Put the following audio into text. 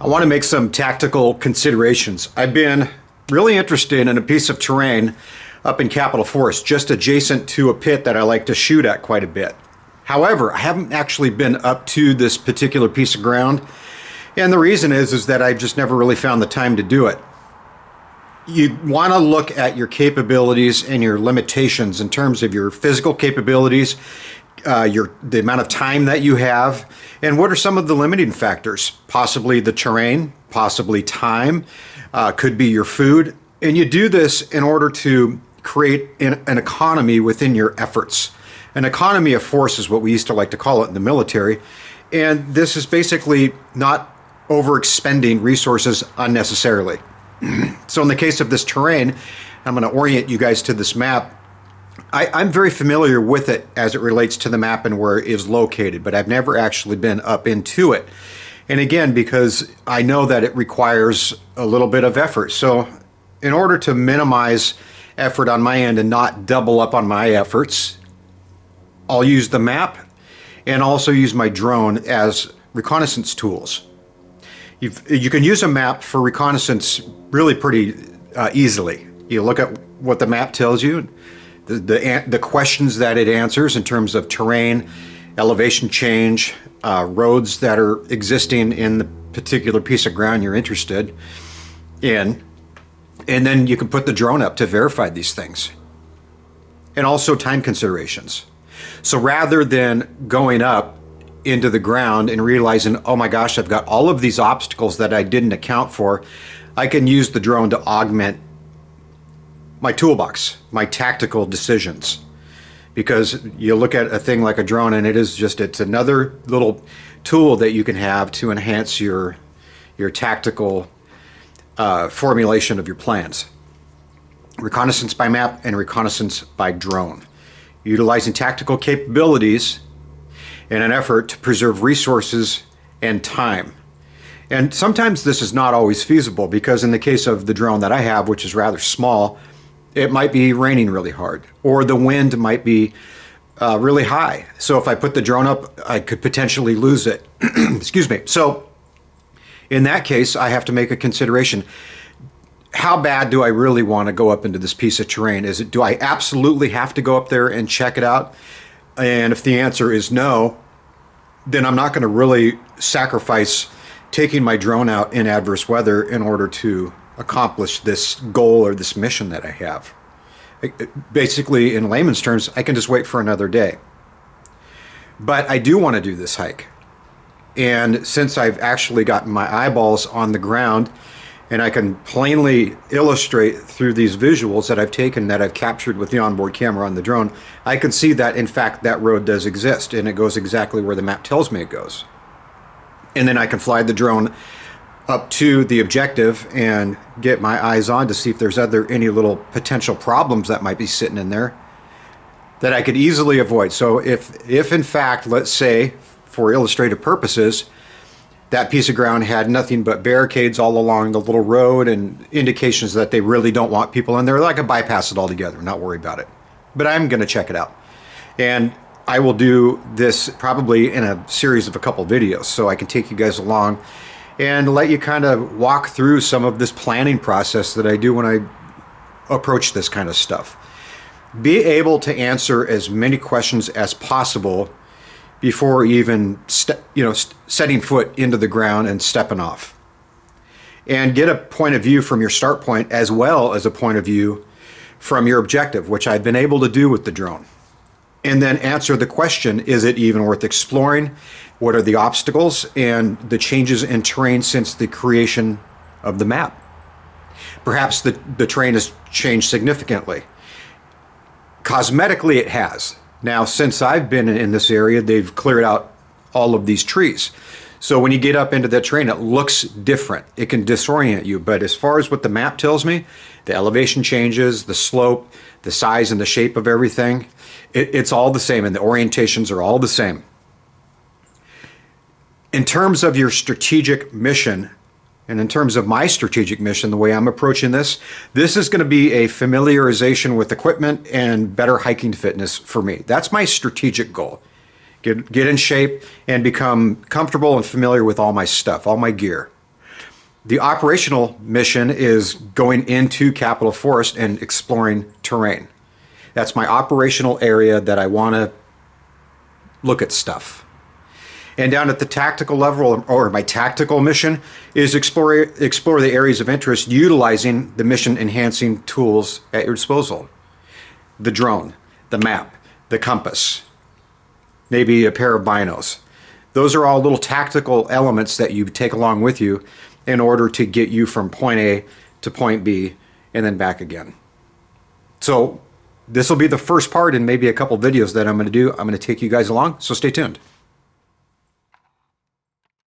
I want to make some tactical considerations. I've been really interested in a piece of terrain up in Capitol Forest, just adjacent to a pit that I like to shoot at quite a bit. However, I haven't actually been up to this particular piece of ground, and the reason is that I've just never really found the time to do it. You want to look at your capabilities and your limitations in terms of your physical capabilities, the amount of time that you have, and what are some of the limiting factors. Possibly the terrain, possibly time, could be your food. And you do this in order to create an economy within your efforts. An economy of force is what we used to like to call it in the military. And this is basically not overexpending resources unnecessarily. So in the case of this terrain, I'm going to orient you guys to this map. I'm very familiar with it as it relates to the map and where it is located, but I've never actually been up into it. And again, because I know that it requires a little bit of effort. So in order to minimize effort on my end and not double up on my efforts, I'll use the map and also use my drone as reconnaissance tools. You can use a map for reconnaissance really pretty easily. You look at what the map tells you, the questions that it answers in terms of terrain, elevation change, roads that are existing in the particular piece of ground you're interested in, and then you can put the drone up to verify these things. And also time considerations. So rather than going up into the ground and realizing, oh my gosh, I've got all of these obstacles that I didn't account for, I can use the drone to augment my toolbox, my tactical decisions. Because you look at a thing like a drone and it's another little tool that you can have to enhance your tactical formulation of your plans. Reconnaissance by map and reconnaissance by drone. Utilizing tactical capabilities in an effort to preserve resources and time. And sometimes this is not always feasible because in the case of the drone that I have, which is rather small, it might be raining really hard or the wind might be really high. So if I put the drone up, I could potentially lose it. Excuse me. So in that case, I have to make a consideration. How bad do I really want to go up into this piece of terrain? Do I absolutely have to go up there and check it out? And if the answer is no, then I'm not going to really sacrifice taking my drone out in adverse weather in order to accomplish this goal or this mission that I have. Basically, in layman's terms, I can just wait for another day. But I do want to do this hike. And since I've actually gotten my eyeballs on the ground and I can plainly illustrate through these visuals that I've taken, that I've captured with the onboard camera on the drone, I can see that in fact that road does exist and it goes exactly where the map tells me it goes. And then I can fly the drone up to the objective and get my eyes on to see if there's any little potential problems that might be sitting in there that I could easily avoid. So if in fact, let's say for illustrative purposes, that piece of ground had nothing but barricades all along the little road and indications that they really don't want people in there, I could bypass it altogether, not worry about it. But I'm going to check it out. And I will do this probably in a series of a couple videos so I can take you guys along and let you kind of walk through some of this planning process that I do when I approach this kind of stuff. Be able to answer as many questions as possible before even setting foot into the ground and stepping off. And get a point of view from your start point as well as a point of view from your objective, which I've been able to do with the drone. And then answer the question, is it even worth exploring? What are the obstacles and the changes in terrain since the creation of the map? Perhaps the terrain has changed significantly. Cosmetically, it has. Now, since I've been in this area, they've cleared out all of these trees. So when you get up into the terrain, it looks different. It can disorient you. But as far as what the map tells me, the elevation changes, the slope, the size and the shape of everything, it's all the same, and the orientations are all the same. In terms of your strategic mission, and in terms of my strategic mission, the way I'm approaching this is going to be a familiarization with equipment and better hiking fitness for me. That's my strategic goal. Get in shape and become comfortable and familiar with all my stuff, all my gear. The operational mission is going into Capitol Forest and exploring terrain. That's my operational area that I want to look at stuff. And down at the tactical level, or my tactical mission, is explore the areas of interest utilizing the mission enhancing tools at your disposal. The drone, the map, the compass, maybe a pair of binos. Those are all little tactical elements that you take along with you in order to get you from point A to point B and then back again. So this will be the first part in maybe a couple videos that I'm going to do. I'm going to take you guys along, so stay tuned.